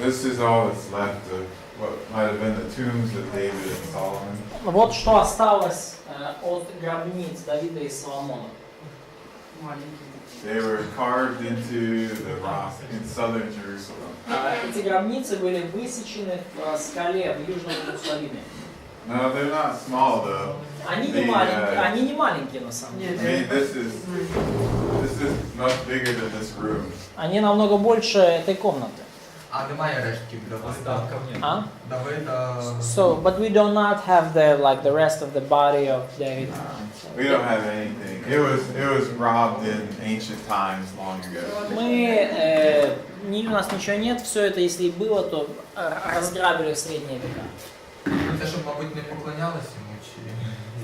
This is all that's left of what might have been the tombs of David and Solomon. Вот что осталось от гробниц Давида и Соломона. They were carved into the rock in southern Jerusalem. Эти гробницы были высечены в скале в Южном Иерусалиме. No, they're not small though. Они не маленькие на самом деле. I mean, this is much bigger than this room. Они намного больше этой комнаты. А немає рештків Давида. So, but we do not have the rest of the body of David. We don't have anything. It was robbed in ancient times long ago. У нас ничего нет, все это, если и было, то разграбили в средние века. Це, щоб, мабуть, не поклонялися йому, чи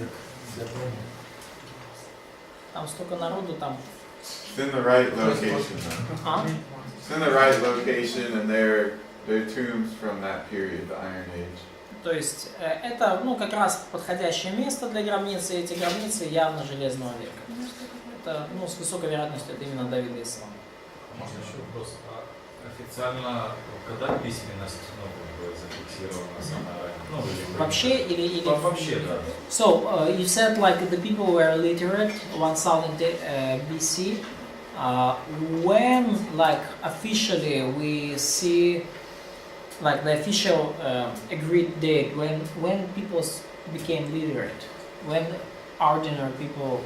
як для того? Там столько народу, там... It's in the right location though. It's in the right location and they're tombs from that period, the Iron Age. То есть это, как раз подходящее место для гробницы, и эти гробницы явно Железного века. Это, с высокой вероятностью, это именно Давида и Соломона. Можно еще вопрос. Официально, когда письменность зафиксирована самая ранее? Вообще или... Вообще, да. So, you said the people were literate 1000 BC. When officially we see the official agreed date when people became literate, when ordinary people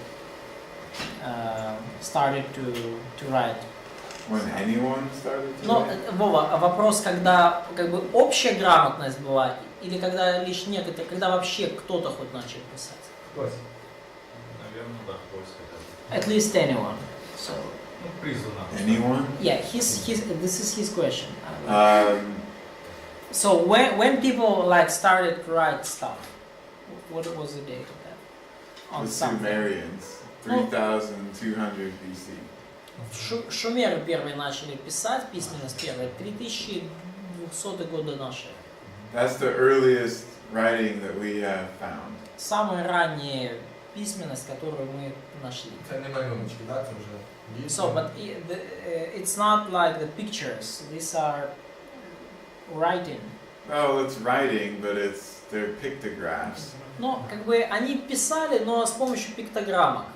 started to write. When anyone started to write? Вова, вопрос, когда общая грамотность была, или когда лишь некоторые, когда вообще кто-то хоть начал писать? Наверное, да, кто-то. At least anyone. So. Anyone? Yeah, this is his question. So when people started to write stuff, what was the date of that? The Sumerians, 3200 BC. Шумеры первые начали писать, письменность первая, 3200 года нашей. That's the earliest writing that we have found. Самая ранняя письменность, которую мы нашли. Це не малюночки, да? Це вже... So, but it's not like the pictures. These are writing. Oh, it's writing, but they're pictographs. Они писали, но с помощью пиктограммок,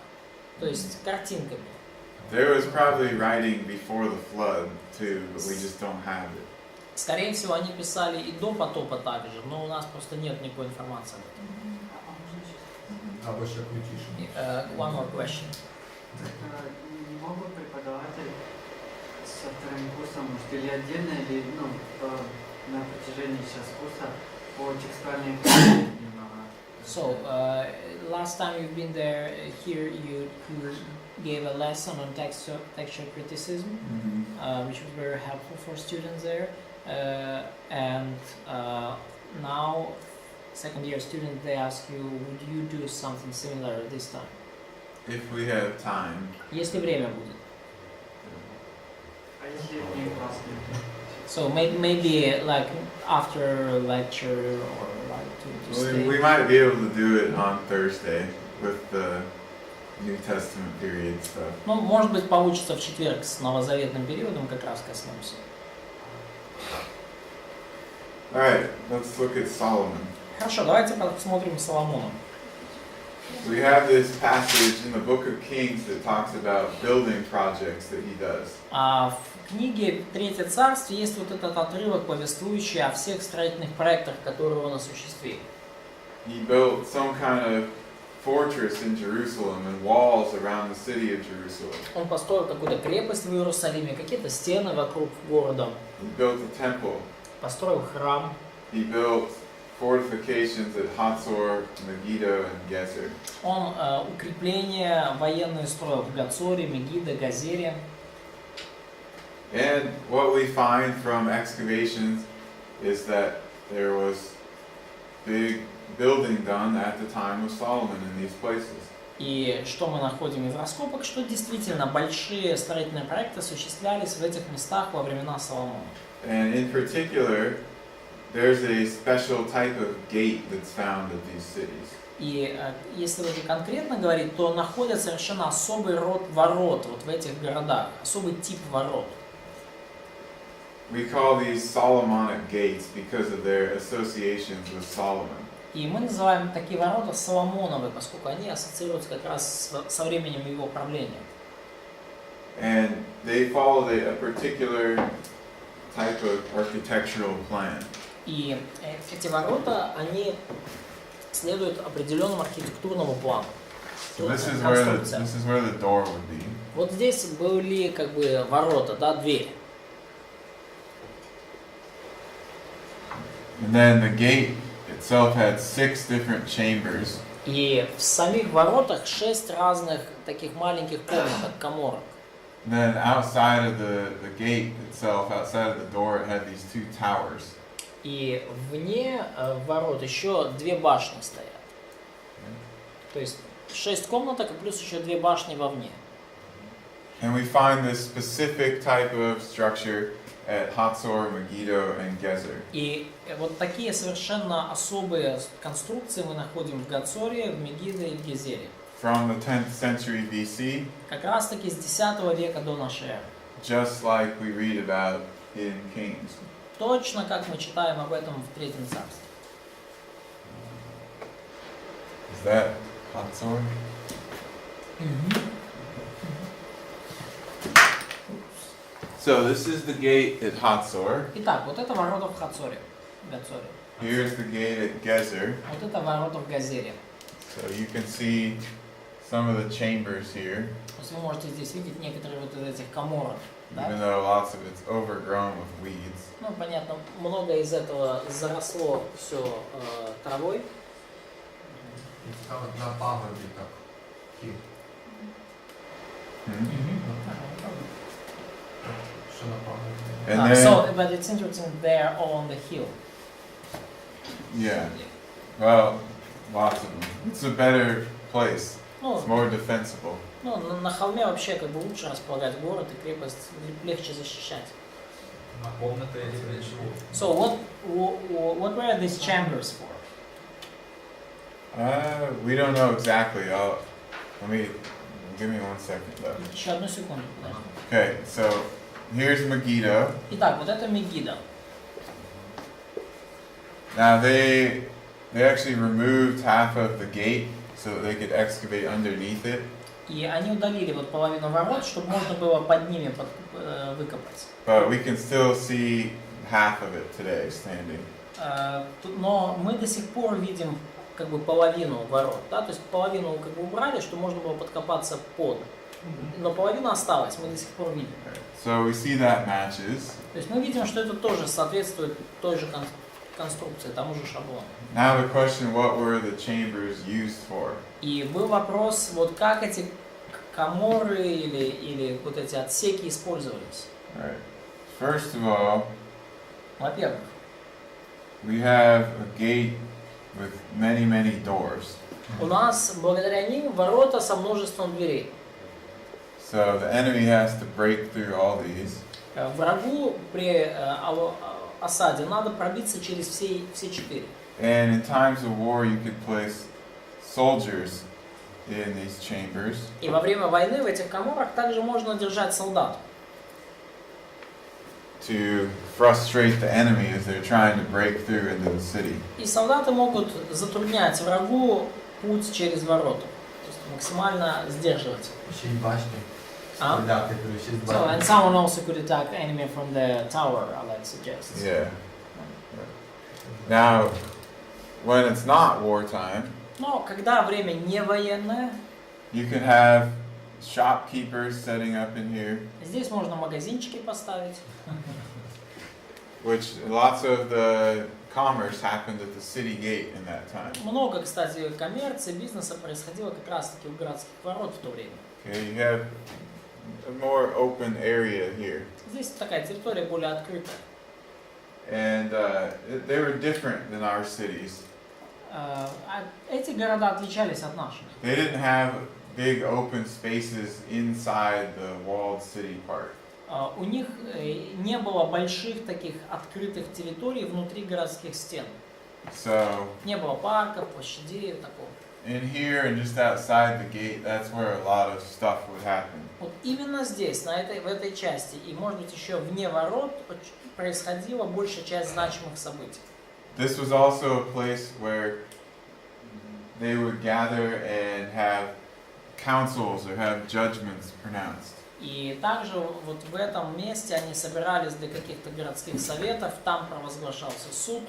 то есть картинками. There was probably writing before the flood too, but we just don't have it. Скорее всего, они писали и до потопа также, но у нас просто нет никакой информации об этом. One more question. Могут преподаватели со вторым курсом, может, или отдельно, или на протяжении сейчас курса по текстуальной немного? So, last time you've been there, here you gave a lesson on textual criticism, which was very helpful for students there. And now, second year students, they ask you, would you do something similar this time? If we have time. Если время будет. А если не классно? So maybe after lecture or to stay. We might be able to do it on Thursday with the New Testament period stuff. Может быть, получится в четверг с новозаветным периодом как раз коснемся. All right, let's look at Solomon. Хорошо, давайте посмотрим Соломона. We have this passage in the book of Kings that talks about building projects that he does. В книге Третье царство есть вот этот отрывок, повествующий о всех строительных проектах, которые он осуществил. He built some kind of fortress in Jerusalem and walls around the city of Jerusalem. Он построил какую-то крепость в Иерусалиме, какие-то стены вокруг города. He built a temple. Построил храм. He built fortifications at Hatzor, Megiddo, and Gezer. Он укрепления военные строил в Гацоре, Мегидо, Газере. And what we find from excavations is that there was big building done at the time of Solomon in these places. И что мы находим из раскопок, что действительно большие строительные проекты осуществлялись в этих местах во времена Соломона. And in particular, there's a special type of gate that's found at these cities. И если уже конкретно говорить, то находят совершенно особый род ворот вот в этих городах, особый тип ворот. we call these Solomonic gates because of their associations with Solomon. И мы называем такие ворота Соломоновы, поскольку они ассоциируются как раз со временем его правления. And they followed a particular type of architectural plan. И эти ворота, они следуют определенному архитектурному плану. So this is where the door would be. Вот здесь были как бы ворота, да, дверь. And then the gate itself had 6 different chambers. И в самих воротах 6 разных таких маленьких комнаток, каморок. And then outside of the gate itself, outside of the door, it had these 2 towers. И вне ворот еще 2 башни стоят. То есть 6 комнаток и плюс еще 2 башни вовне. And we find this specific type of structure at Hatzor, Megiddo, and Gezer. И вот такие совершенно особые конструкции мы находим в Гацоре, в Мегидо и в Гезере. From the 10th century BC, Как раз таки с 10 века до нашей эры. just like we read about in Kings. Точно как мы читаем об этом в Третьем царстве. Is that Hatzor? So this is the gate at Hatzor. Итак, вот это ворота в Гацоре. Here's the gate at Gezer. Вот это ворота в Газере. So you can see some of the chambers here, То есть вы можете здесь видеть некоторые вот из этих каморок. Да? even though lots of it's overgrown with weeds. Ну, понятно, много из этого заросло все травой. І цікаво, на пагорбі так. Хід. Що на пагорбі? And then, So, but it's interesting they're all on the hill. yeah, well, lots of them. It's a better place. Ну, It's more defensible. ну, на холме вообще как бы лучше располагать город и крепость легче защищать. На комнати я живу. So what were these chambers for? We don't know exactly. Give me 1 second though. Еще одну секунду, подожди. Okay, so here's Megiddo. Итак, вот это Мегидо. Now they actually removed half of the gate so that they could excavate underneath it. И они удалили вот половину ворот, чтобы можно было под ними выкопать. But we can still see half of it today standing. Но мы до сих пор видим как бы половину ворот, да, то есть половину как бы убрали, что можно было подкопаться под. Но половина осталась, мы до сих пор видим. So we see that matches. То есть мы видим, что это тоже соответствует той же конструкции, тому же шаблону. Now the question, what were the chambers used for? И был вопрос, вот как эти каморы или вот эти отсеки использовались. Alright. First of all, Во-первых, we have a gate with many, many doors. у нас благодаря ним ворота со множеством дверей. So the enemy has to break through all these. Врагу при осаде надо пробиться через все 4. And in times of war, you could place soldiers in these chambers. И во время войны в этих каморах также можно держать солдат. To frustrate the enemy as they're trying to break through into the city. И солдаты могут затруднять врагу путь через ворота. То есть максимально сдерживать. Ще й башні. А? Стріляти, ще з So, and башні. someone also could attack the enemy from the tower, I like suggest. Yeah. Now, when it's not wartime, Но когда время не военное, you can have shopkeepers setting up in here, здесь можно магазинчики поставить. which lots of the commerce happened at the city gate in that time. Много, кстати, коммерции, бизнеса происходило как раз-таки у городских ворот в то время. Okay, you have a more open area here. Здесь такая территория более открытая. And they were different than our cities. Эти города отличались от наших. They didn't have big open spaces inside the walled city part. У них не было больших таких открытых территорий внутри городских стен. So, Не было парков, площадей, такого. in here and just outside the gate, that's where a lot of stuff would happen. Вот именно здесь, в этой части, и может быть еще вне ворот, происходила большая часть значимых событий. This was also a place where they would gather and have councils or have judgments pronounced. И также вот в этом месте они собирались для каких-то городских советов, там провозглашался суд.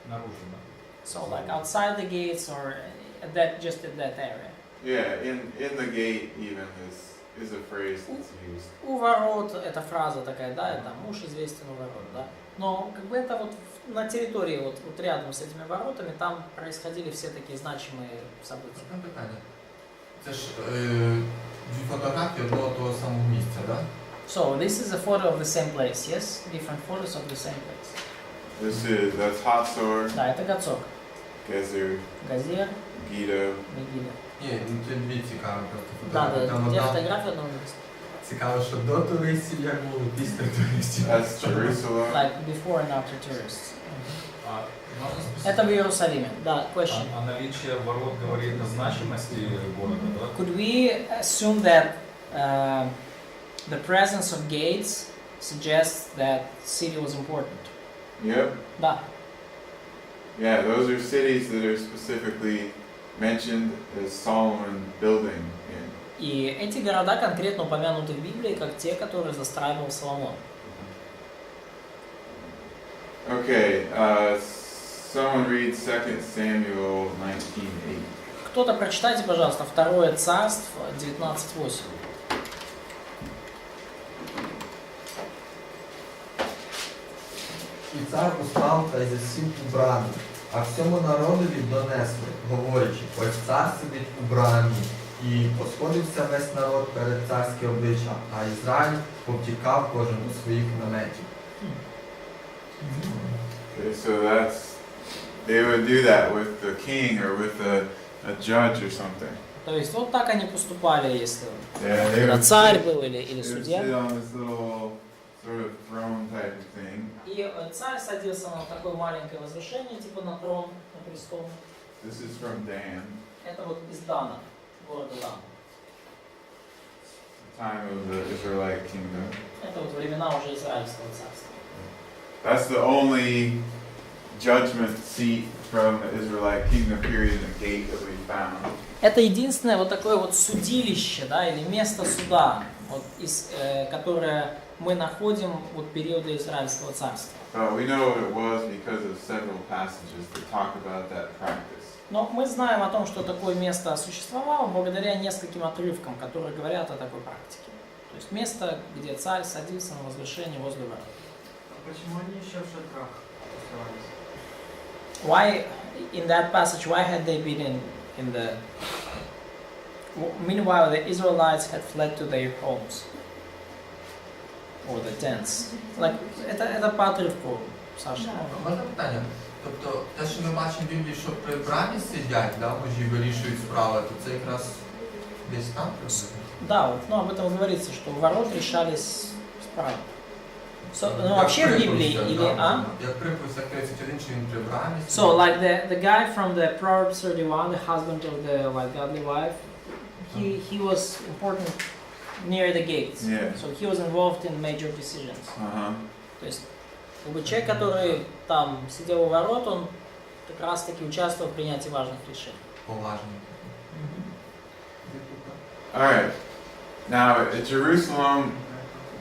Наружу, да? So like outside the gates or just at that area. Yeah, in the gate even is a phrase that's used. У ворот эта фраза такая, да, это муж известен у ворот, да. Но как бы это вот на территории, вот рядом с этими воротами, там происходили все такие значимые события. Одне питання. Це ж дві фотографії одного того самого місця, так? So this is a photo of the same place, yes? Different photos of the same place. That's Hatzor, Да, это Гацок. Gezer, Газер, Giddo. Мегида. Ні, ну це дві цікаві Да, просто фотографії. да, Там две одна фотографии одного места. цікаво, що до туристів як було, після туристів. That's Jerusalem. Like before and after tourists. А можно спросить? Это в Иерусалиме. Да, question. А наличие ворот говорит о значимости города, да? Could we assume that the presence of gates suggests that city was important? Yep. Да. Yeah, those are cities that are specifically mentioned as Solomon building in. И эти города конкретно упомянуты в Библии как те, которые застраивал Соломон. Okay, someone read 2 Samuel 19:8. Кто-то прочитайте, пожалуйста, Второе Царство 19:8. І цар устав та й засів у брамі, а всьому народові донесли, говорячи, ось цар сидить у брамі. І посходився весь народ перед царське обличчя, а Ізраїль повтікав кожен у своїх наметів. Okay, so they would do that with the king or with a judge or something. То есть вот так они поступали, если Yeah, they когда would царь sit, был или they would судья. sit on this little sort of throne type of thing. И царь садился на такое маленькое возвышение, типа на трон, на престол. This is from Dan, Это вот из Дана, города Дан. the time of the Israelite kingdom. Это вот времена уже Израильского царства. That's the only judgment seat from the Israelite kingdom period and gate that we found. Это единственное вот такое вот судилище, да, или место суда, вот, которое мы находим вот периода Израильского царства. But we know what it was because of several passages that talk about that practice. Но мы знаем о том, что такое место существовало благодаря нескольким отрывкам, которые говорят о такой практике. То есть место, где царь садился на возвышение возле ворот. А почему они еще в шатрах оставались? Why, in that passage, why had they been in the... Meanwhile, the Israelites had fled to their homes. Or the tents. Like, это по отрывку, Саша. Можна питання? Тобто, те, що ми бачимо в Біблії, що при брамі сидять, да, мужі вирішують справи, то це якраз десь там приблизно? Да, вот, ну, об этом говорится, что у ворот решались справа. Ну, вообще в Библии или... Як приповідь 31, що він при брамі сидить. So, like the guy from the Proverbs 31, the husband of the like godly wife, he was important near the gates. Yeah. So he was involved in major decisions. То есть, как бы человек, который там сидел у ворот, он как раз таки участвовал в принятии важных решений. Поважний. All right. Now at Jerusalem,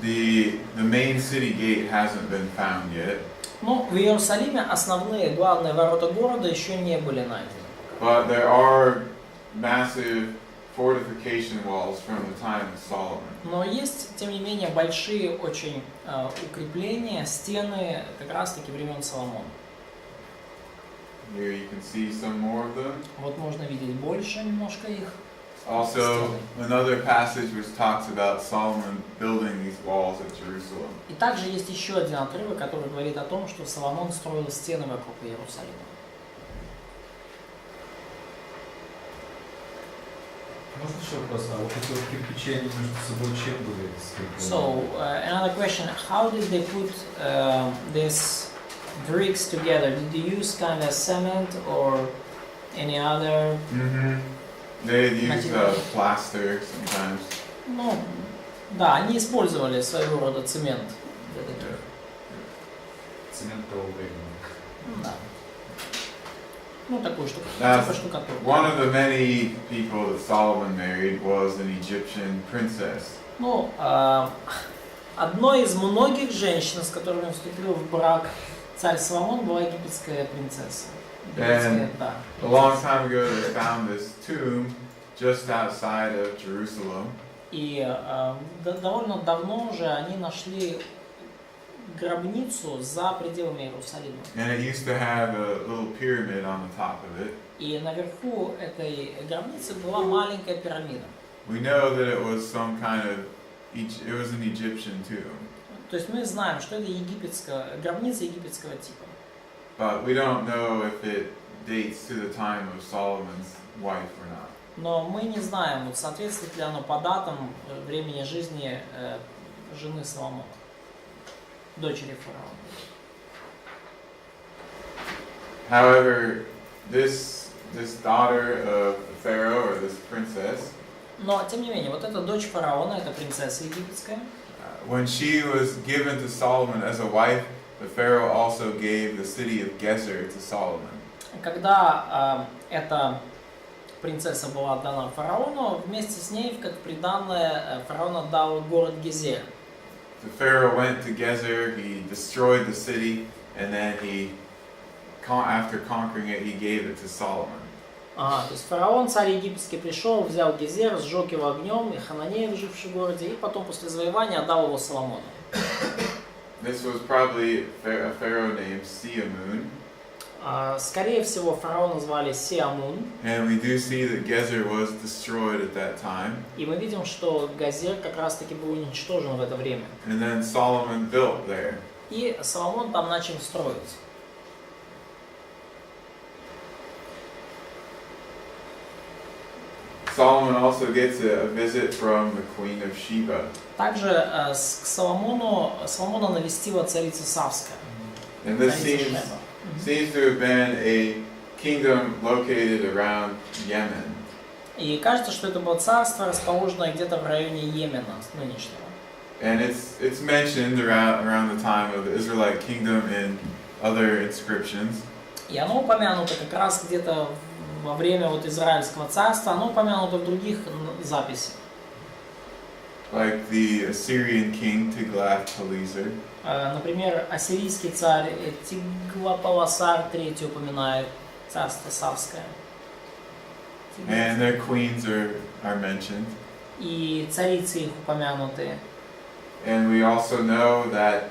the main city gate hasn't been found yet. Ну, в Иерусалиме основные, главные ворота города еще не были найдены. But there are massive fortification walls from the time of Solomon. Но есть, тем не менее, большие очень укрепления, стены как раз-таки времен Соломона. Here you can see some more of them. Вот можно видеть больше немножко их. Also, another passage which talks about Solomon building these walls at Jerusalem. И также есть еще один отрывок, который говорит о том, что Соломон строил стены вокруг Иерусалима. Можно еще вопрос? А вот эти вот кирпичи, они между собой чем были скреплены? So, another question, how did they put these bricks together? Did they use kind of cement or any other They'd use plaster sometimes. Ну, да, они использовали своего рода цемент для таких. Цемент того времени. Да. Ну, такую штуку. That's Типа штукатурку. one of the many people that Solomon married was an Egyptian princess. Ну, одной из многих женщин, с которыми вступил в брак царь Соломон, была египетская принцесса. Египетская, да. A long time ago, they found this tomb just outside of Jerusalem. И довольно давно уже они нашли гробницу за пределами Иерусалима. And it used to have a little pyramid on the top of it. И наверху этой гробницы была маленькая пирамида. We know that it was some kind of, it was an Egyptian tomb. То есть мы знаем, что это гробница египетского типа. But we don't know if it dates to the time of Solomon's wife or not. Но мы не знаем, вот соответствует ли оно по датам времени жизни жены Соломона, дочери фараона. However, this daughter of Pharaoh, or this princess, Но, тем не менее, вот эта дочь фараона, эта принцесса египетская, when she was given to Solomon as a wife, the Pharaoh also gave the city of Gezer to Solomon. когда эта принцесса была отдана фараону, вместе с ней, как приданное, фараон отдал город Гезер. The Pharaoh went to Gezer, he destroyed the city, and then after conquering it, he gave it to Solomon. То есть фараон, царь египетский, пришел, взял Гезер, сжег его огнем, и хананеев, живших в городе, и потом после завоевания отдал его Соломону. This was probably a pharaoh named Siamun. Скорее всего, фараона звали Сиамун, And we do see that Gezer was destroyed at that time. и мы видим, что Газер как раз-таки был уничтожен в это время. And then Solomon built there. И Соломон там начал строить. Solomon also gets a visit from the Queen of Sheba. Также к Соломона навестила царица Савская. And this Царица seems, Шеба. seems to have been a kingdom located around Yemen. И кажется, что это было царство, расположенное где-то в районе Йемена нынешнего. And it's mentioned around the time of the Israelite kingdom in other inscriptions. И оно упомянуто как раз где-то во время вот Израильского царства, оно упомянуто в других записях. Like the Assyrian king Tiglath-Pileser. Например, ассирийский царь Тиглат-Пилесар III упоминает царство Савское. And their queens are mentioned. И царицы их упомянуты. And we also know that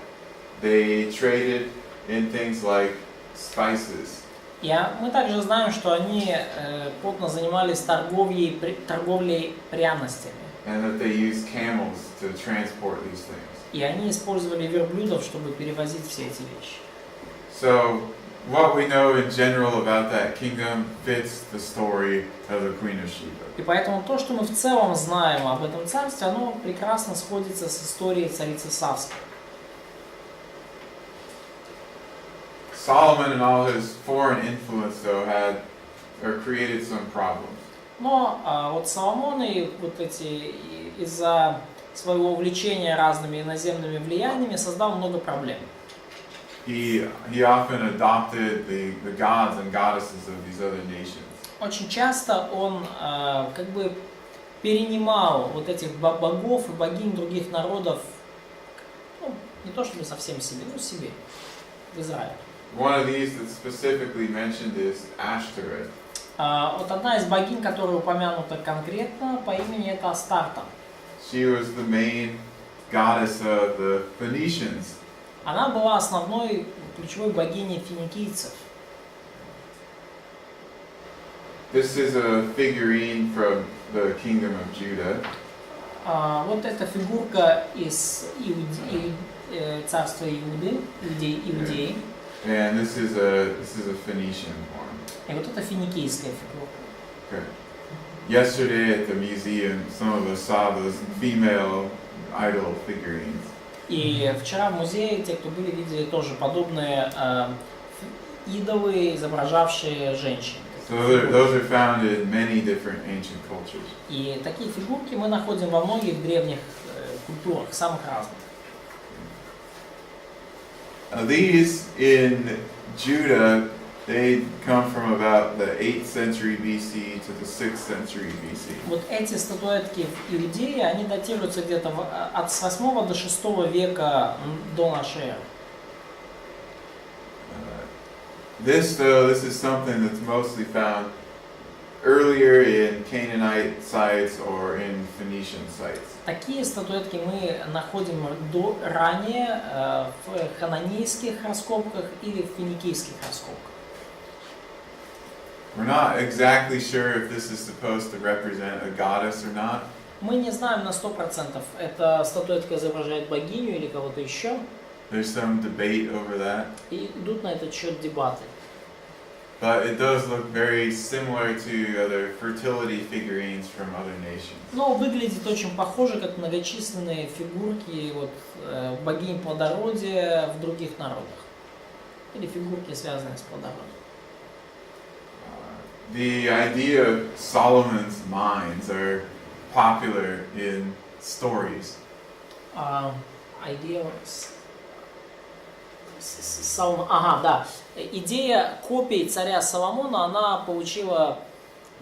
they traded in things like spices. Мы также знаем, что они плотно занимались торговлей пряностями. And that they used camels to transport these things. И они использовали верблюдов, чтобы перевозить все эти вещи. So, what we know in general about that kingdom fits the story of the Queen of Sheba. И поэтому то, что мы в целом знаем об этом царстве, оно прекрасно сходится с историей царицы Савской. Solomon and all his foreign influence, though, created some problems. Но вот Соломон и вот эти из-за своего увлечения разными иноземными влияниями создал много проблем. He often adopted the gods and goddesses of these other nations. Очень часто он как бы перенимал вот этих богов и богинь других народов, ну, не то чтобы совсем себе, но себе, в Израиле. One of these that's specifically mentioned is Ashtoreth. Вот одна из богинь, которая упомянута конкретно по имени, это Астарта. She was the main goddess of the Phoenicians. Она была основной ключевой богиней финикийцев. This is a figurine from the kingdom of Judah. Вот эта фигурка из царства Иуды, иудеи. And this is a Phoenician one. И вот это финикийская фигурка. Okay. Yesterday at the museum, some of us saw those female idol figurines. И вчера в музее, те, кто были, видели тоже подобные идолы, изображавшие женщин. So So those are found in many different ancient cultures. И такие фигурки мы находим во многих древних культурах, самых разных. These in Judah, they come from about the 8th century BC to the 6th century BC. Вот эти статуэтки в Иудее, они датируются где-то от с 8 до 6 века до нашей эры. This is something that's mostly found earlier in Canaanite sites or in Phoenician sites. Такие статуэтки мы находим ранее в хананейских раскопках или в финикийских раскопках. We're not exactly sure if this is supposed to represent a goddess or not. Мы не знаем на 100%, эта статуэтка изображает богиню или кого-то еще. There's some debate over that. И идут на этот счет дебаты. But it does look very similar to other fertility figurines from other nations. Но выглядит очень похоже, как многочисленные фигурки богинь плодородия в других народах. Или фигурки, связанные с плодородием. The idea of Solomon's mines are popular in stories. Идея копий царя Соломона, она получила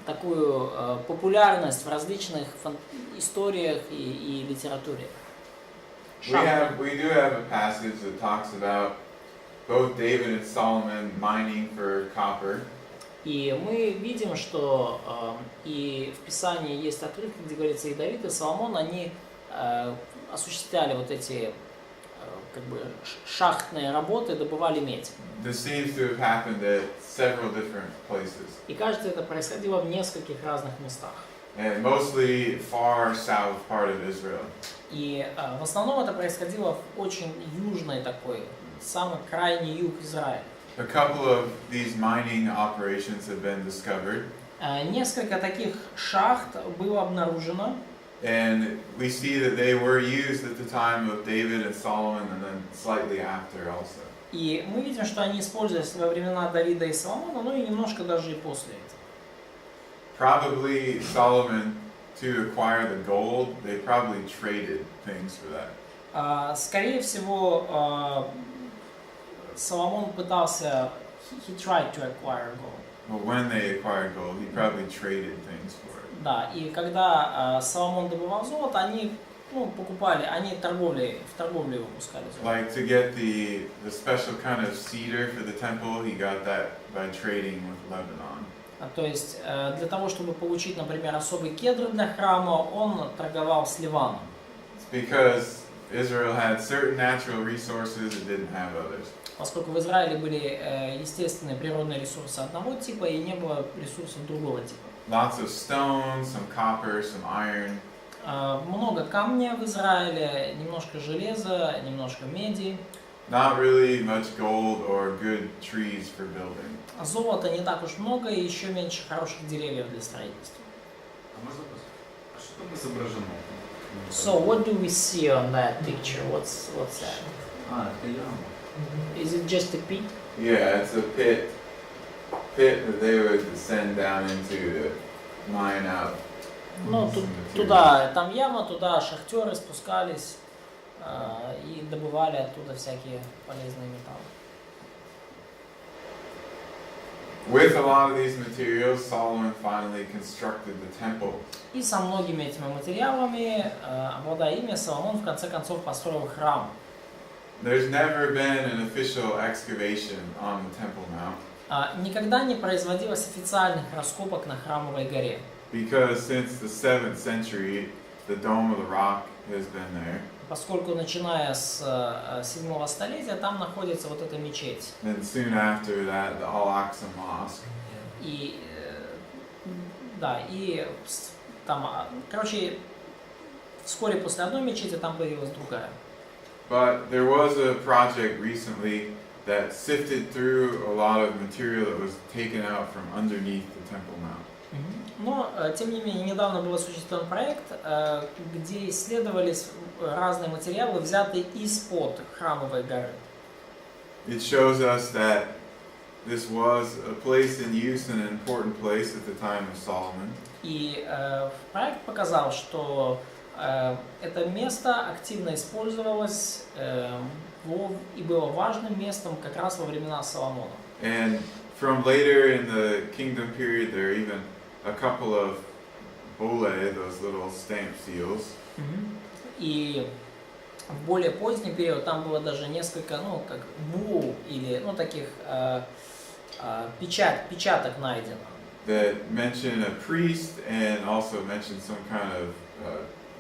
такую популярность в различных историях и литературе. We do have a passage that talks about both David and Solomon mining for copper. И мы видим, что и в Писании есть отрывки, где говорится, и Давид, и Соломон, они осуществляли вот эти как бы шахтные работы, добывали медь. This seems to have happened at several different places. И кажется, это происходило в нескольких разных местах. And mostly far south part of Israel. И в основном это происходило в очень южной такой, самый крайний юг Израиля. A couple of these mining operations have been discovered. Несколько таких шахт было обнаружено. And we see that they were used at the time of David and Solomon and then slightly after also. И мы видим, что они использовались во времена Давида и Соломона, ну и немножко даже и после этого. Probably Solomon, to acquire the gold, they probably traded things for that. Скорее всего, Соломон пытался, he tried to acquire gold. Well, when they acquired gold, he probably traded things for it. Да, и когда Соломон добывал золото, они покупали, они в торговле его пускали золото. Like to get the special kind of cedar for the temple, he got that by trading with Lebanon. То есть для того, чтобы получить, например, особый кедр для храма, он торговал с Ливаном. It's because Israel had certain natural resources it didn't have others. Поскольку в Израиле были естественные природные ресурсы одного типа и не было ресурсов другого типа. Lots of stones, some copper, some iron. Много камня в Израиле, немножко железа, немножко меди. Not really much gold or good trees for building. Золота не так уж много и еще меньше хороших деревьев для строительства. А можно вопрос? А что там изображено? So what do we see on that picture? What's that? Это яма. Is it just a pit? Yeah, it's a pit that they would descend down into to mine out. Ну, some туда, там яма, туда шахтеры спускались и добывали оттуда всякие полезные металлы. With a lot of these materials, Solomon finally constructed the temple. И со многими этими материалами, обладая ими, Соломон в конце концов построил храм. There's never been an official excavation on the Temple Mount. Никогда не производилось официальных раскопок на Храмовой горе. Because since the 7th century, the Dome of the Rock has been there. Поскольку начиная с 7 столетия там находится вот эта мечеть. Then soon after that, the Al-Aqsa Mosque. И там, короче, вскоре после одной мечети там появилась другая. But there was a project recently that sifted through a lot of material that was taken out from underneath the Temple Mount. Но, тем не менее, недавно был осуществлен проект, где исследовались разные материалы, взятые из-под Храмовой горы. It shows us that this was a place in use and an important place at the time of Solomon. И проект показал, что это место активно использовалось и было важным местом как раз во времена Соломона. And from later in the kingdom period, there are even a couple of bole, those little stamp seals. И в более поздний период там было даже несколько, ну, как бул или, ну, таких печаток найдено. That mention a priest and also mention some kind of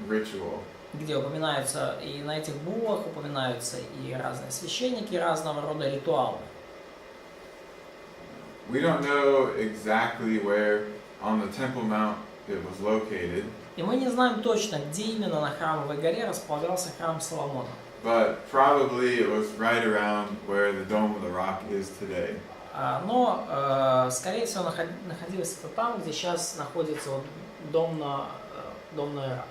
ritual. Где упоминаются, и на этих буллах упоминаются и разные священники, и разного рода ритуалы. We don't know exactly where on the Temple Mount it was located. И мы не знаем точно, где именно на Храмовой горе располагался храм Соломона. But probably it was right around where the Dome of the Rock is today. Но, скорее всего, находился это там, где сейчас находится вот дом на Рак.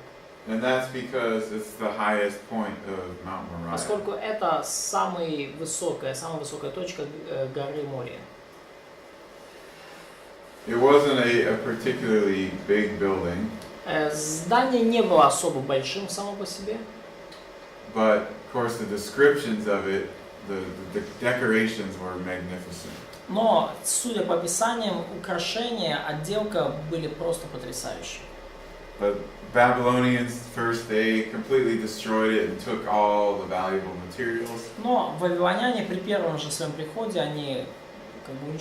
And that's because it's the highest point of Mount Moriah. Поскольку это самая высокая точка горы Мория. It wasn't a particularly big building. Здание не было особо большим само по себе. But of course the descriptions of it, the decorations were magnificent. Но, судя по описаниям, украшения, отделка были просто потрясающие. But Babylonians first they completely destroyed it and took all the valuable materials. Но вавилоняне при первом же своем приходе, они как бы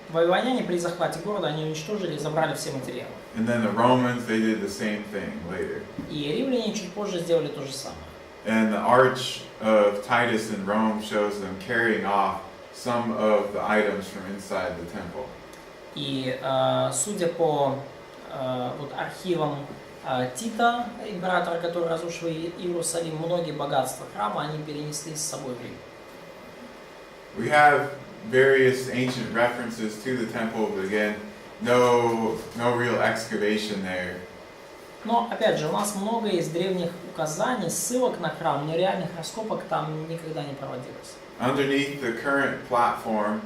вавилоняне при захвате города, они уничтожили и забрали все материалы. And then the Romans they did the same thing later. И римляне чуть позже сделали то же самое. And the arch of Titus in Rome shows them carrying off some of the items from inside the temple. И судя по вот архивам Тита, императора, который разрушил Иерусалим, многие богатства храма они перенесли с собой в Рим. We have various ancient references to the temple, but again, no real excavation there. Но, опять же, у нас много из древних указаний, ссылок на храм, но реальных раскопок там никогда не проводилось. Underneath the current platform,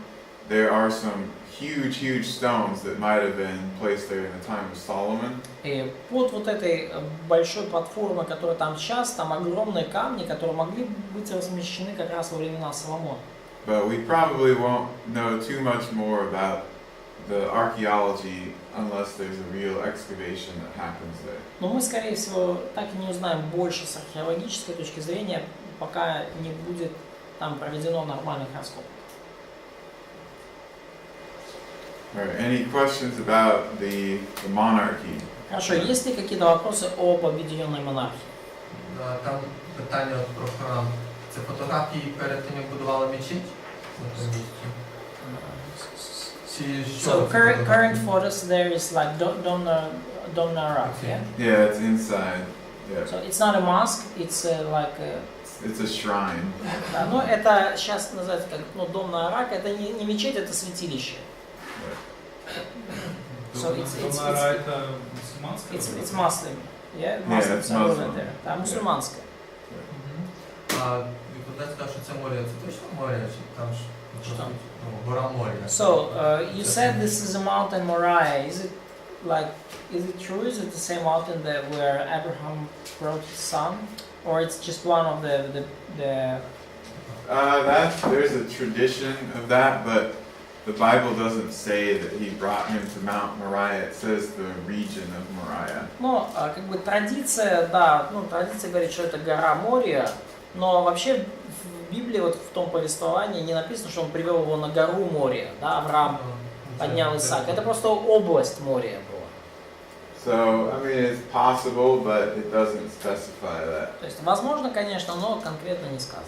there are some huge stones that might have been placed there in the time of Solomon. И под вот этой большой платформой, которая там сейчас, там огромные камни, которые могли быть размещены как раз во времена Соломона. But we probably won't know too much more about the archaeology unless there's a real excavation that happens there. Но мы, скорее всего, так и не узнаем больше с археологической точки зрения, пока не будет там проведено нормальных раскопок. All right, any questions about the monarchy? Хорошо, есть ли какие-то вопросы об объединенной монархии? Там питання от про храм. Це фотографії перед тим, як будували мечеть на тому місці? So current photos there is like Dom Narak, yeah? Yeah, it's inside. Yeah. So it's not a mosque, it's like It's a shrine. да, ну это сейчас называется как, ну, Дом Нарак, это не мечеть, это святилище. So it's Muslim, yeah? it's Muslim. There. Да, мусульманское. А викладач сказав, що це море, це точно море, чи там ж Що? гора Морія? So you said this is a mountain Moriah. Is it true? Is it the same mountain that where Abraham brought his son, or it's just one of the There's a tradition of that, but the Bible doesn't say that he brought him to Mount Moriah. It says the region of Moriah. Ну, как бы традиция, да, ну, традиция говорит, что это гора Мория, но вообще в Библии, вот в том повествовании не написано, что он привел его на гору Мория, да, Авраам поднял Исаака. Это просто область Мория была. So, I mean, it's possible, but it doesn't specify that. То есть, возможно, конечно, но конкретно не сказано.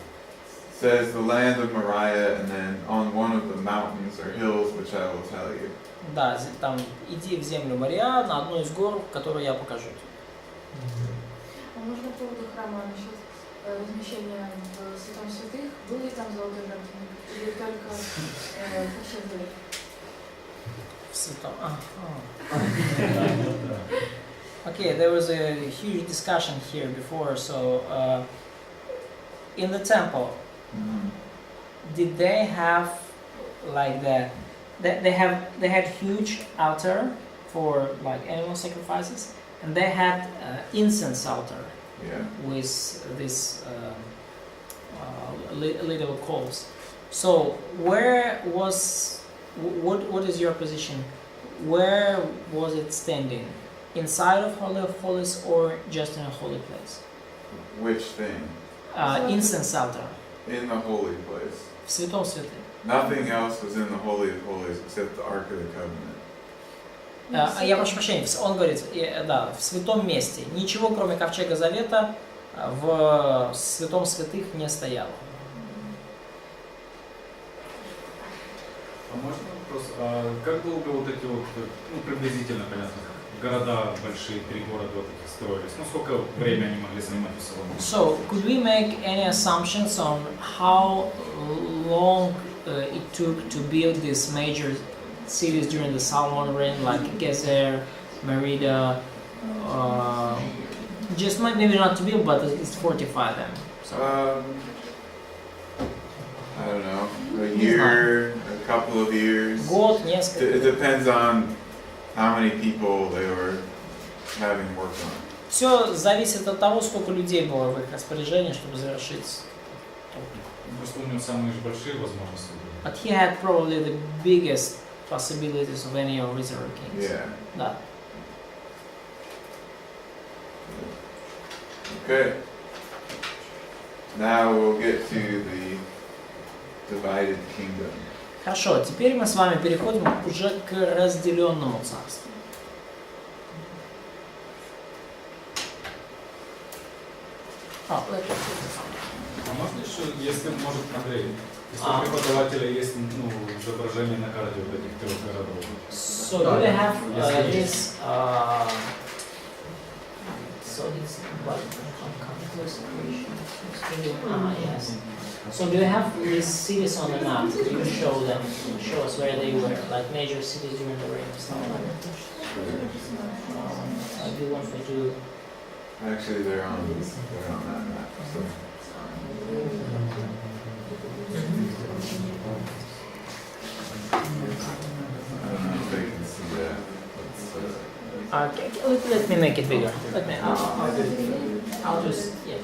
It says the land of Moriah, and then on one of the mountains or hills, which I will tell you. Да, там иди в землю Мория, на одну из гор, которую я покажу тебе. А можно по поводу храма насчет размещения в Святом Святых? Был ли там золотой жертвенник? Или только как сейчас говорят? В святом. Okay, there was a huge discussion here before. So, in the temple, did they have like they had huge altar for like animal sacrifices, and they had incense altar Yeah. with this little coals. So where was what is your position? Where was it standing? Inside of Holy of Holies or just in a holy place? Which thing? Incense altar. In the holy place. В святом святых. Nothing else was in the Holy of Holies except the Ark of the Covenant. Я прошу прощения, он говорит, да, в святом месте. Ничего, кроме ковчега завета, в святом святых не стояло. А можно вопрос? А как долго вот эти вот, ну приблизительно, понятно, города большие, 3 города вот таких строились? Ну сколько времени они могли занимать у Соломона? So, could we make any assumptions on how long it took to build these major cities during the Solomon reign, like Gezer, Merida, just maybe not to build, but at least fortify them? So, I don't know, a year, a couple of years. год, It несколько. depends on how many people they were having work on. Все зависит от того, сколько людей было в их распоряжении, чтобы завершить. Просто у него самые же большие возможности были. But he had probably the biggest possibilities of any of his other kings. Yeah. Да. Okay. Now we'll get to the divided kingdom. Хорошо, теперь мы с вами переходим уже к разделенному царству. А можно еще, если может, Андрей, если у преподавателя есть изображение на карте вот этих 3 городов? So do you have this? So it's what? Yes. So do you have these cities on the map? Do you show them? Show us where they were, like major cities during the reign of Solomon. I do want me to. Actually, they're on that map. So. I don't know if they can see that. Let me make it bigger. I'll just yeah.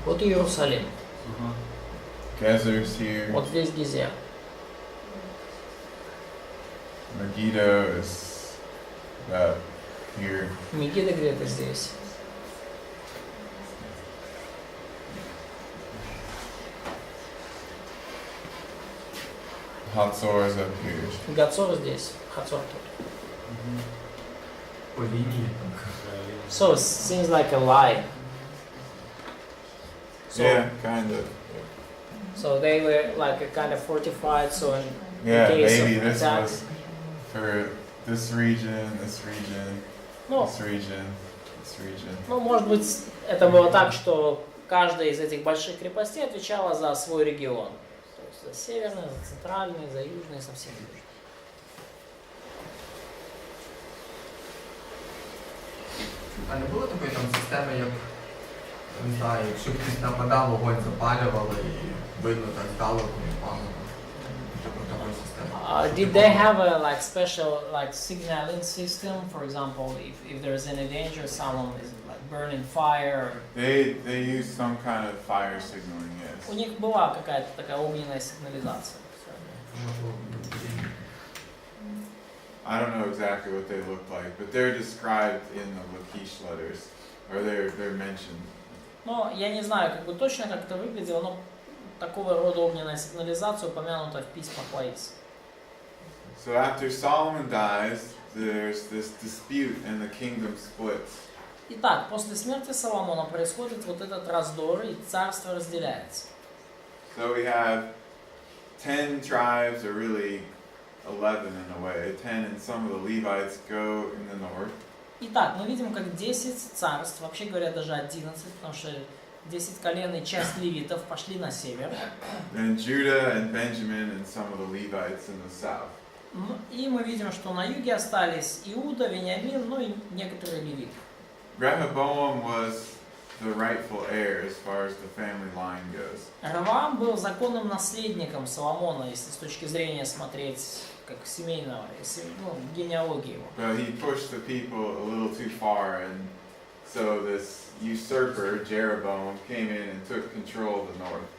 Вот Иерусалим. Gezer's here. Вот здесь Гизер. Megiddo is about here. Мегидо где-то здесь. Hatzor is up here. Гацор здесь. Хацор тут. По лінії. So it seems like a lie. So, Yeah, kind of. So they were like a kind of fortified. So in Yeah, case maybe of this attack. was for this region, Ну, this region, this region. ну, может быть, это было так, что каждая из этих больших крепостей отвечала за свой регион. То есть за северный, за центральный, за южный, совсем южный. А не було такої там системи, як, не знаю, якщо хтось нападав, вогонь запалювали і видно так здалеку і пам'ятно. Такої системи. Did they have a like special like signaling system? For example, if there's any danger, someone is like burning fire. They use some kind of fire signaling, У yes. них была какая-то такая огненная сигнализация. I don't know exactly what they look like, but they're described in the Lachish letters, or they're mentioned. Но я не знаю, как бы точно как это выглядело, но такого рода огненная сигнализация упомянута в письмах Лаисы. So after Solomon dies, there's this dispute and the kingdom splits. Итак, после смерти Соломона происходит вот этот раздор, и царство разделяется. So we have 10 tribes, or really 11 in a way. 10 and some of the Levites go in the north. Итак, мы видим, как 10 царств, вообще говоря, даже 11, потому что 10 колен и часть левитов пошли на север. And Judah and Benjamin and some of the Levites in the south. И мы видим, что на юге остались Иуда, Вениамин, ну и некоторые левиты. Rehoboam was the rightful heir as far as the family line goes. Раваам был законным наследником Соломона, если с точки зрения смотреть как семейного, генеалогии его. But he pushed the people a little too far, and so this usurper, Jeroboam, came in and took control of the north.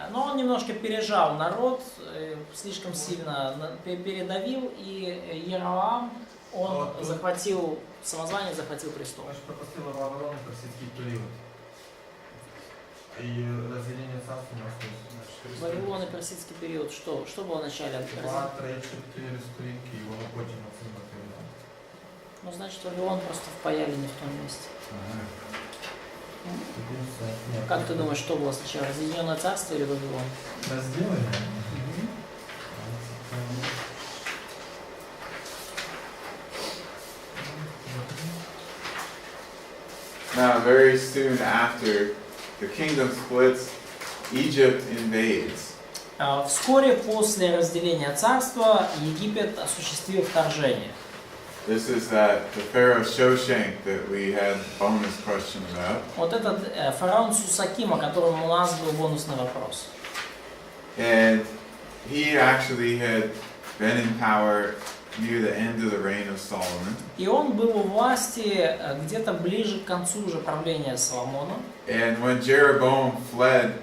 Но он немножко пережал народ, слишком сильно передавил, и Яровам, он захватил самозвание, захватил престол. Ми ж пропустили Вавилон і персидський період. І розділення царства у нас тут. Вавилон и персидский период, что было в начале? 2, 3, 4 сторінки, і воно потім оцим відповідає. Ну, значит, Вавилон просто впаяли не в том месте. Как ты думаешь, что было сначала, Разъединенное царство или Вавилон? Розділення? Now, very soon after the kingdom splits, Egypt invades. Вскоре после разделения царства Египет осуществил вторжение. This is that the Pharaoh Shoshank that we had bonus question about. Вот этот фараон Сусаким, о котором у нас был бонусный вопрос. And he actually had been in power near the end of the reign of Solomon. И он был у власти где-то ближе к концу уже правления Соломона. And when Jeroboam fled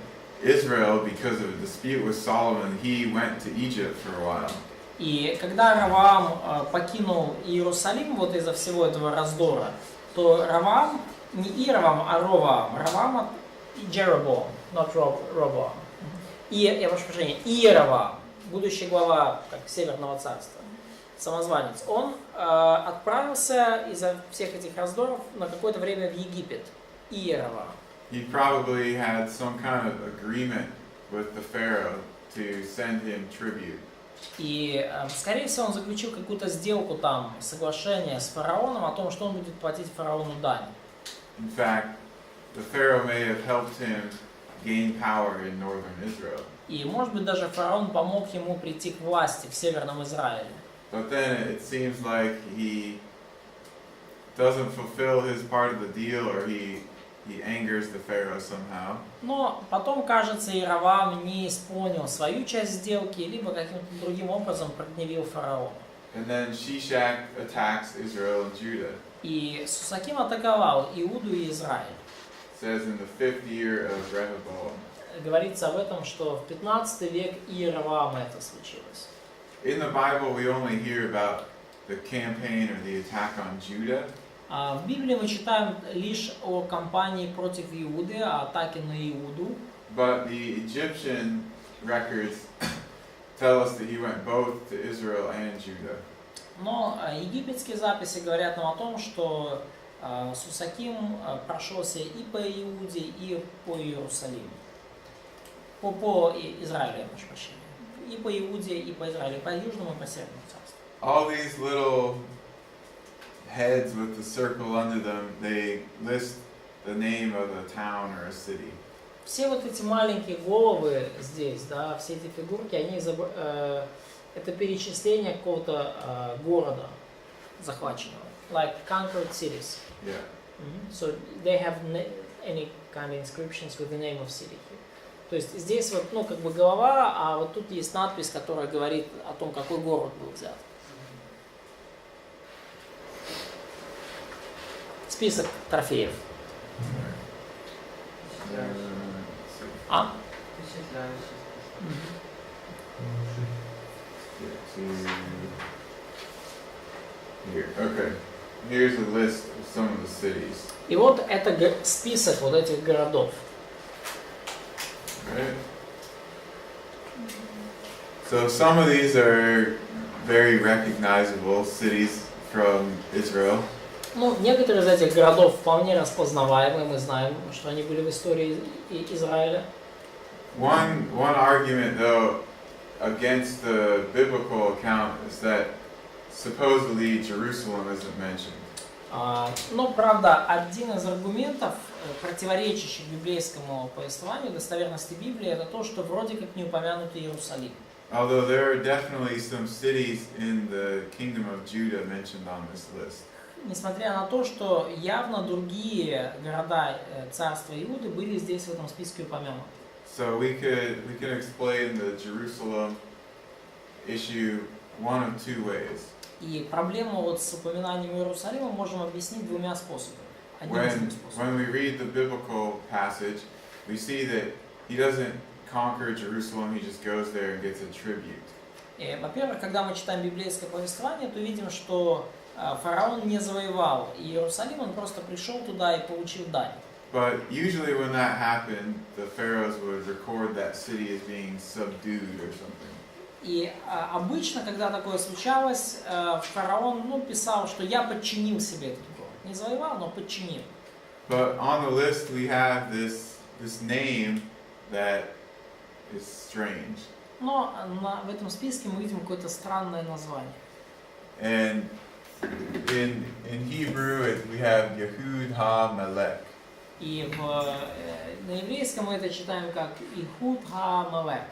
Israel because of a dispute with Solomon, he went to Egypt for a while. И когда Раваам покинул Иерусалим вот из-за всего этого раздора, то Раваам, не Иеравам, а Роваам, Раваам и Jeroboam, not Роваам. И, я прошу прощения, Иеравам, будущий глава как Северного царства, самозванец, он отправился из-за всех этих раздоров на какое-то время в Египет. Иеравам. He probably had some kind of agreement with the Pharaoh to send him tribute. И, скорее всего, он заключил какую-то сделку там, соглашение с фараоном о том, что он будет платить фараону дань. In fact, the Pharaoh may have helped him gain power in northern Israel. И, может быть, даже фараон помог ему прийти к власти в Северном Израиле. But then it seems like he doesn't fulfill his part of the deal, or he angers the Pharaoh somehow. Но потом, кажется, Иеравам не исполнил свою часть сделки, либо каким-то другим образом прогневил фараона. And then Shishak attacks Israel and Judah. И Сусаким атаковал Иуду и Израиль. It says in the 5th year of Rehoboam. Говорится об этом, что в 15 век Иеравама это случилось. In the Bible, we only hear about the campaign or the attack on Judah. В Библии мы читаем лишь о кампании против Иуды, о атаке на Иуду. But the Egyptian records tell us that he went both to Israel and Judah. Но египетские записи говорят нам о том, что Сусаким прошелся и по Иуде, и по Иерусалиму. По Израилю, я прошу прощения. И по Иуде, и по Израилю, и по Южному, и по Северному царству. All these little heads with the circle under them, they list the name of a town or a city. Все вот эти маленькие головы здесь, да, все эти фигурки, они это перечисление какого-то города захваченного, like conquered cities. Yeah. So they have any kind of inscriptions with the name of city here. То есть здесь вот, ну, как бы голова, а вот тут есть надпись, которая говорит о том, какой город был взят. Список трофеев. А? Here. Okay. Here's a list of some of the cities. И вот это список вот этих городов. Right? So some of these are very recognizable cities from Israel. Ну, некоторые из этих городов вполне распознаваемые, мы знаем, что они были в истории Израиля. One argument though against the biblical account is that supposedly Jerusalem isn't mentioned. Но, правда, один из аргументов, противоречащих библейскому повествованию, достоверности Библии, это то, что вроде как не упомянут Иерусалим. Although there are definitely some cities in the kingdom of Judah mentioned on this list. Несмотря на то, что явно другие города царства Иуды были здесь в этом списке упомянуты. So we can explain the Jerusalem issue one of two ways. И проблему вот с упоминанием Иерусалима можем объяснить двумя способами. Одним из двух способов. When we read the biblical passage, we see that he doesn't conquer Jerusalem, he just goes there and gets a tribute. Во-первых, когда мы читаем библейское повествование, то видим, что фараон не завоевал Иерусалим, он просто пришел туда и получил дань. But usually when that happened, the pharaohs would record that city as being subdued or something. И обычно, когда такое случалось, фараон писал, что я подчинил себе этот город. Не завоевал, но подчинил. But on the list we have this name that is strange. Но в этом списке мы видим какое-то странное название. And in Hebrew we have Yehud HaMelech. И на еврейском мы это читаем как Ихуд ха-Мелек.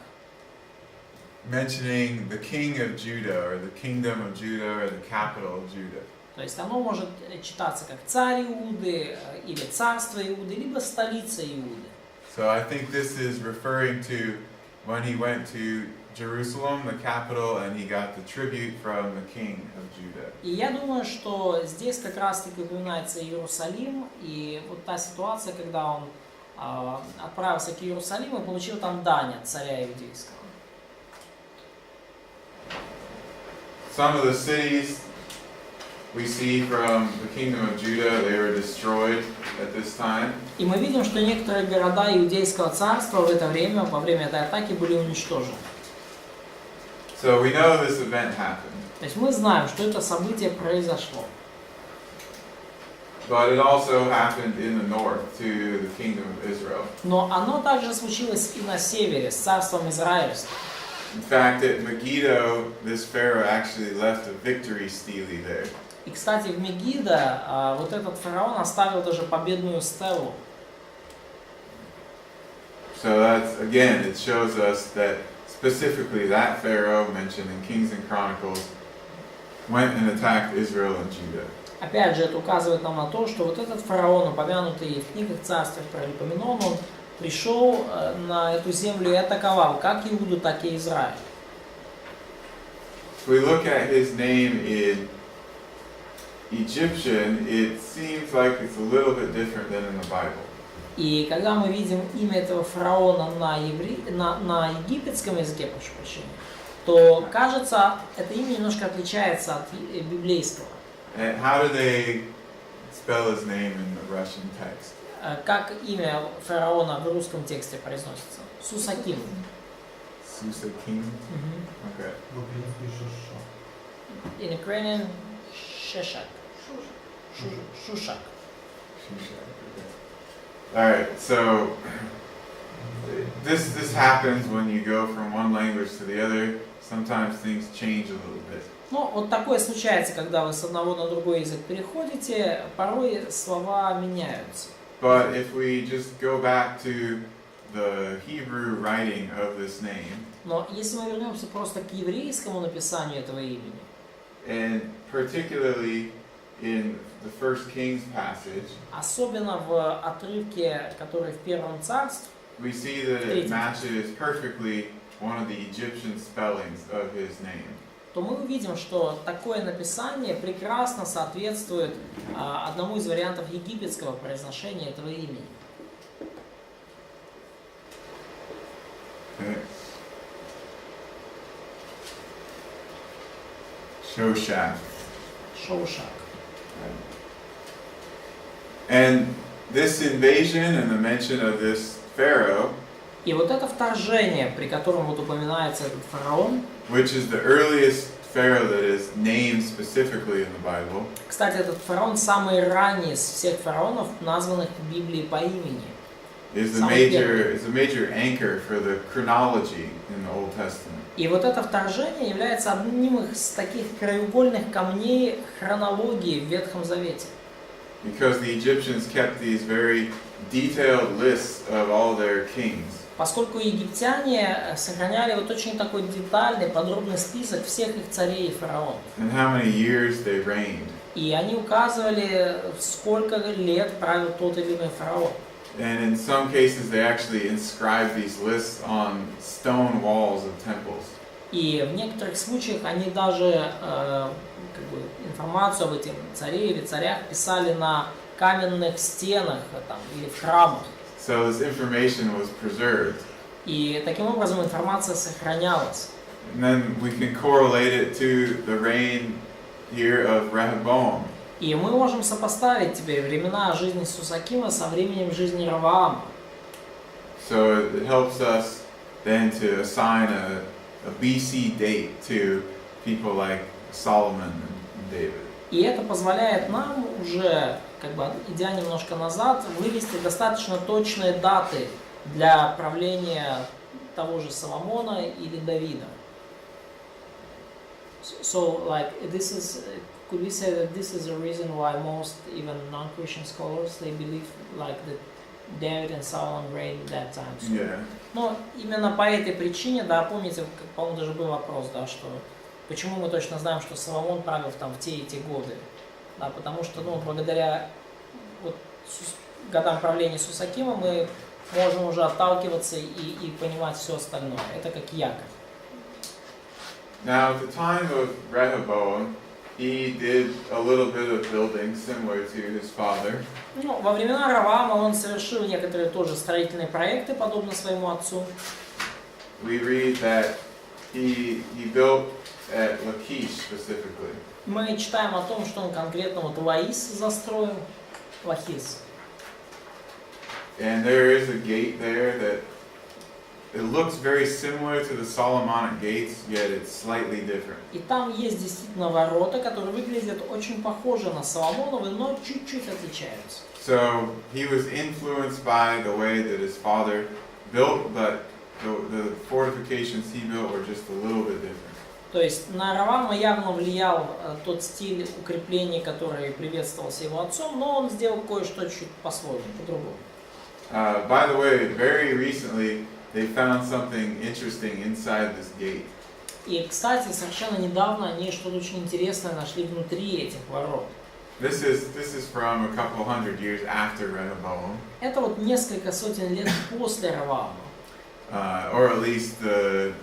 Mentioning the king of Judah or the kingdom of Judah or the capital of Judah. То есть оно может читаться как царь Иуды, или царство Иуды, либо столица Иуды. So I think this is referring to when he went to Jerusalem, the capital, and he got the tribute from the king of Judah. И я думаю, что здесь как раз-таки упоминается Иерусалим, и вот та ситуация, когда он отправился к Иерусалиму и получил там дань от царя иудейского. Some of the cities we see from the kingdom of Judah, they were destroyed at this time. И мы видим, что некоторые города иудейского царства в это время, во время этой атаки, были уничтожены. So we know this event happened. То есть мы знаем, что это событие произошло. But it also happened in the north to the kingdom of Israel. Но оно также случилось и на севере, с царством Израильским. In fact, at Megiddo, this pharaoh actually left a victory stele there. И, кстати, в Мегидо вот этот фараон оставил даже победную стелу. So that's, again, it shows us that specifically that pharaoh mentioned in Kings and Chronicles went and attacked Israel and Judah. Опять же, это указывает нам на то, что вот этот фараон, упомянутый в книгах царств Паралипоменон, он пришел на эту землю и атаковал как Иуду, так и Израиль. If we look at his name in Egyptian, it seems like it's a little bit different than in the Bible. И когда мы видим имя этого фараона на египетском языке, прошу прощения, то кажется, это имя немножко отличается от библейского. And how do they spell his name in the Russian text? Как имя фараона в русском тексте произносится? Сусаким. Susakим? Okay. В українській що? In Ukrainian, Sheshak. Shushak. Alright, so this happens when you go from one language to the other. Sometimes things change a little bit. Ну, вот такое случается, когда вы с одного на другой язык переходите, порой слова меняются. But if we just go back to the Hebrew writing of this name, Но если мы вернемся просто к еврейскому написанию этого имени, and particularly in the First Kings passage, особенно в отрывке, который в Первом Царстве, we see that it matches perfectly one of the Egyptian spellings of his name. то мы увидим, что такое написание прекрасно соответствует одному из вариантов египетского произношения этого имени. Okay. Shoshak. Шоушак. And this invasion and the mention of this pharaoh, И вот это вторжение, при котором вот упоминается этот фараон, which is the earliest pharaoh that is named specifically in the Bible, кстати, этот фараон самый ранний из всех фараонов, названных в Библии по имени. is самый первый. a major anchor for the chronology in the Old Testament. И вот это вторжение является одним из таких краеугольных камней хронологии в Ветхом Завете. Because the Egyptians kept these very detailed lists of all their kings. Поскольку египтяне сохраняли вот очень такой детальный, подробный список всех их царей и фараонов. And how many years they reigned. И они указывали, сколько лет правил тот или иной фараон. And in some cases they actually inscribed these lists on stone walls of temples. И в некоторых случаях они даже информацию об этих царе или царях писали на каменных стенах там, или в храмах. So this information was preserved. И таким образом информация сохранялась. And then we can correlate it to the reign here of Rehoboam. И мы можем сопоставить теперь времена жизни Сусакима со временем жизни Раваама. So it helps us then to assign a BC date to people like Solomon and David. И это позволяет нам уже, идя немножко назад, вывести достаточно точные даты для правления того же Соломона или Давида. So, could we say that this is the reason why most, even non-Christian scholars, they believe that David and Solomon reigned at that time? So, Yeah. но именно по этой причине, да, помните, по-моему, даже был вопрос, да, что почему мы точно знаем, что Соломон правил там в те и те годы? Да, потому что, благодаря годам правления Сусакима мы можем уже отталкиваться и понимать все остальное. Это как якорь. Now, at the time of Rehoboam, he did a little bit of building similar to his father. Во времена Раваама он совершил некоторые тоже строительные проекты, подобно своему отцу. We read that he built at Lachish specifically. Мы читаем о том, что он конкретно Лаис застроил, Лахис. And there is a gate there that it looks very similar to the Solomonic gates, yet it's slightly different. И там есть действительно ворота, которые выглядят очень похожи на Соломоновы, но чуть-чуть отличаются. So he was influenced by the way that his father built, but the fortifications he built were just a little bit different. То есть на Раваама явно влиял тот стиль укреплений, который приветствовался его отцом, но он сделал кое-что чуть по-своему, по-другому. By the way, very recently they found something interesting inside this gate. И, кстати, совершенно недавно они что-то очень интересное нашли внутри этих ворот. This is from a couple hundred years after Rehoboam. Это несколько сотен лет после Раваама. Or at least the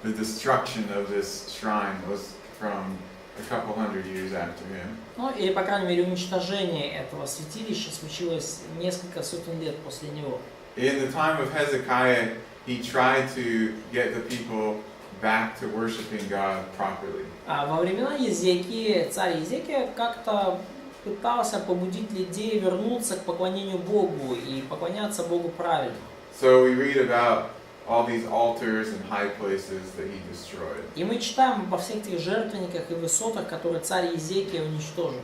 destruction of this shrine was from a couple hundred years after him. Или, по крайней мере, уничтожение этого святилища случилось несколько сотен лет после него. In the time of Hezekiah, he tried to get the people back to worshiping God properly. А во времена Езекии, царь Езекия как-то пытался побудить людей вернуться к поклонению Богу и поклоняться Богу правильно. So we read about all these altars and high places that he destroyed. И мы читаем обо всех этих жертвенниках и высотах, которые царь Езекия уничтожил.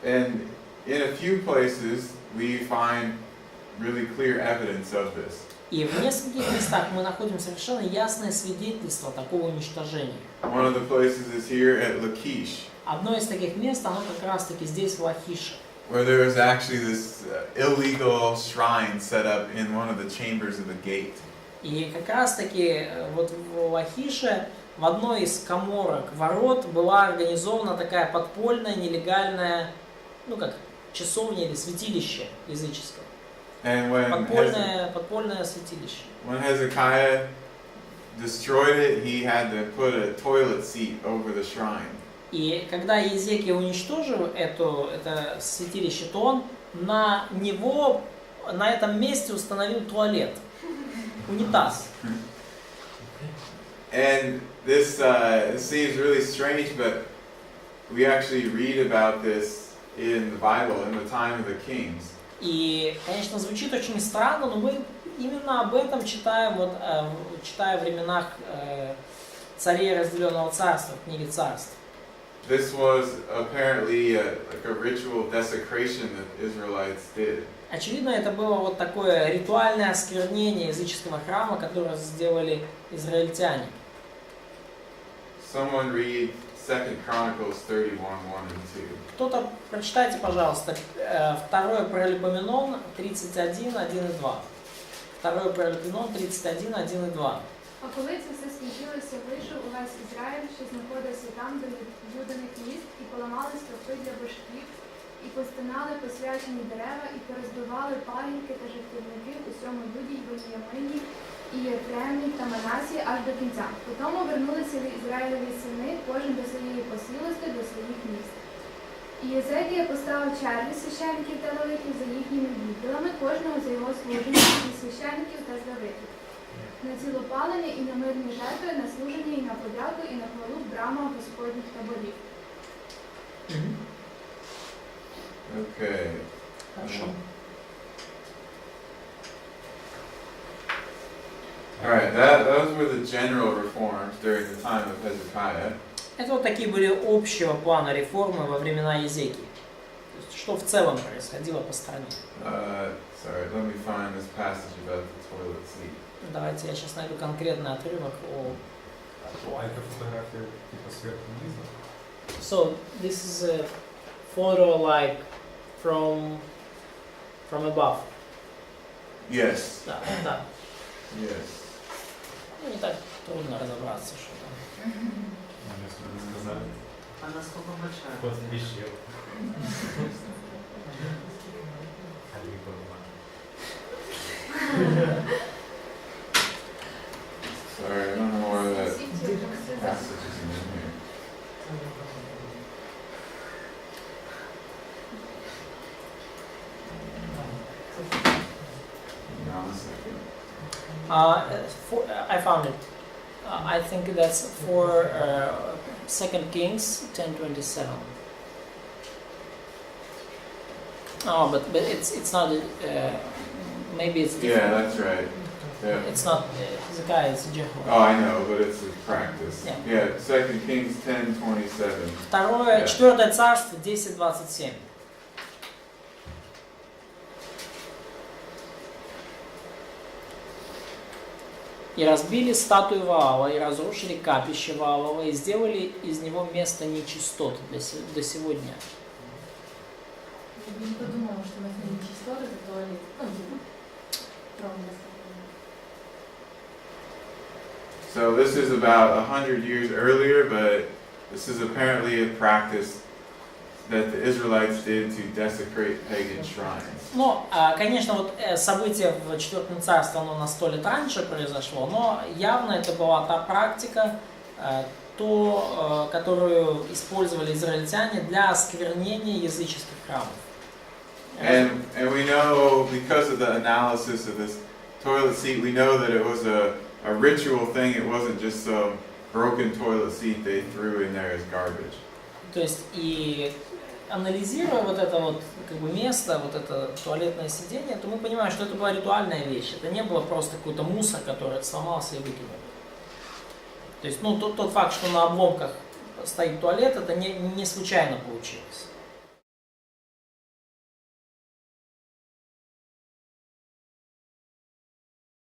And in a few places we find really clear evidence of this. И в нескольких местах мы находим совершенно ясное свидетельство такого уничтожения. One of the places is here at Lachish, Одно из таких мест, оно как раз-таки здесь, в Лахише. where there was actually this illegal shrine set up in one of the chambers of the gate. И как раз-таки в Лахише, в одной из каморок ворот, была организована такая подпольная, нелегальная, часовня или святилище языческое. And when Подпольное святилище. when Hezekiah destroyed it, he had to put a toilet seat over the shrine. И когда Езекия уничтожил это святилище, то он на этом месте установил туалет, унитаз. And this seems really strange, but we actually read about this in the Bible in the time of the kings. И, конечно, звучит очень странно, но мы именно об этом читаем, читая в временах царей разделенного царства, в книге Царств. This was apparently like a ritual desecration that Israelites did. Очевидно, это было вот такое ритуальное осквернение языческого храма, которое сделали израильтяне. Someone read 2 Chronicles 31, 1 and 2. Кто-то, прочитайте, пожалуйста, 2 Паралипоменон 31, 1 и 2. 2 Паралипоменон 31, 1 и 2. А коли це все скінчилося, вийшов увесь Ізраїль, що знаходився там, до відвіданих міст, і поламали стовпи для башків, і постинали посвячені дерева, і порозбивали пагінки та жертівники у всьому Юді й Веніямині, і Єфремі та Манасі аж до кінця. Потім вернулися Ізраїлеві сини, кожен до своєї посілості, до своїх міст. І Єзекія поставив черги священників та левитів за їхніми відділами, кожного за його служення, і священників та з левитів. На цілопалення і на мирні жертви, на служення і на подяку, і на хвалу в брамах Господніх таборів. Okay. Хорошо. Alright, those were the general reforms during the time of Hezekiah. Это вот такие были общего плана реформы во времена Езекии. То есть, что в целом происходило по стране. Sorry, let me find this passage about the toilet seat. Давайте я сейчас найду конкретный отрывок о... А это фотография типа сверху вниз? So, this is a photo like from above. Yes. Да, да. Yes. Ну, не так трудно разобраться, что там. Если бы сказали. А насколько большая? Вот вещел. Sorry, I don't know where that passage is in here. Hang on a second. I found it. I think that's for 2 Kings 10:27. Oh, but it's not. Maybe it's different. Yeah, that's right. Yeah. It's not Hezekiah, it's Jehovah. Oh, I know, but it's a practice. Yeah. 2 Kings 10:27. Второе, 4 царство 10:27. И разбили статую Ваала, и разрушили капище Ваалова, и сделали из него место нечистот до сего дня. Я не подумала, что у нас не чистота, это туалет. So this is about 100 years earlier, but this is apparently a practice that the Israelites did to desecrate pagan shrines. Ну, конечно, вот событие в 4 царстве, оно на 100 лет раньше произошло, но явно это была та практика, которую использовали израильтяне для осквернения языческих храмов. And we know, because of the analysis of this toilet seat, we know that it was a ritual thing. It wasn't just some broken toilet seat they threw in there as garbage. То есть, и анализируя вот это вот как бы место, вот это туалетное сиденье, то мы понимаем, что это была ритуальная вещь. Это не было просто какой-то мусор, который сломался и выкинул. То есть, ну, тот факт, что на обломках стоит туалет, это не случайно получилось.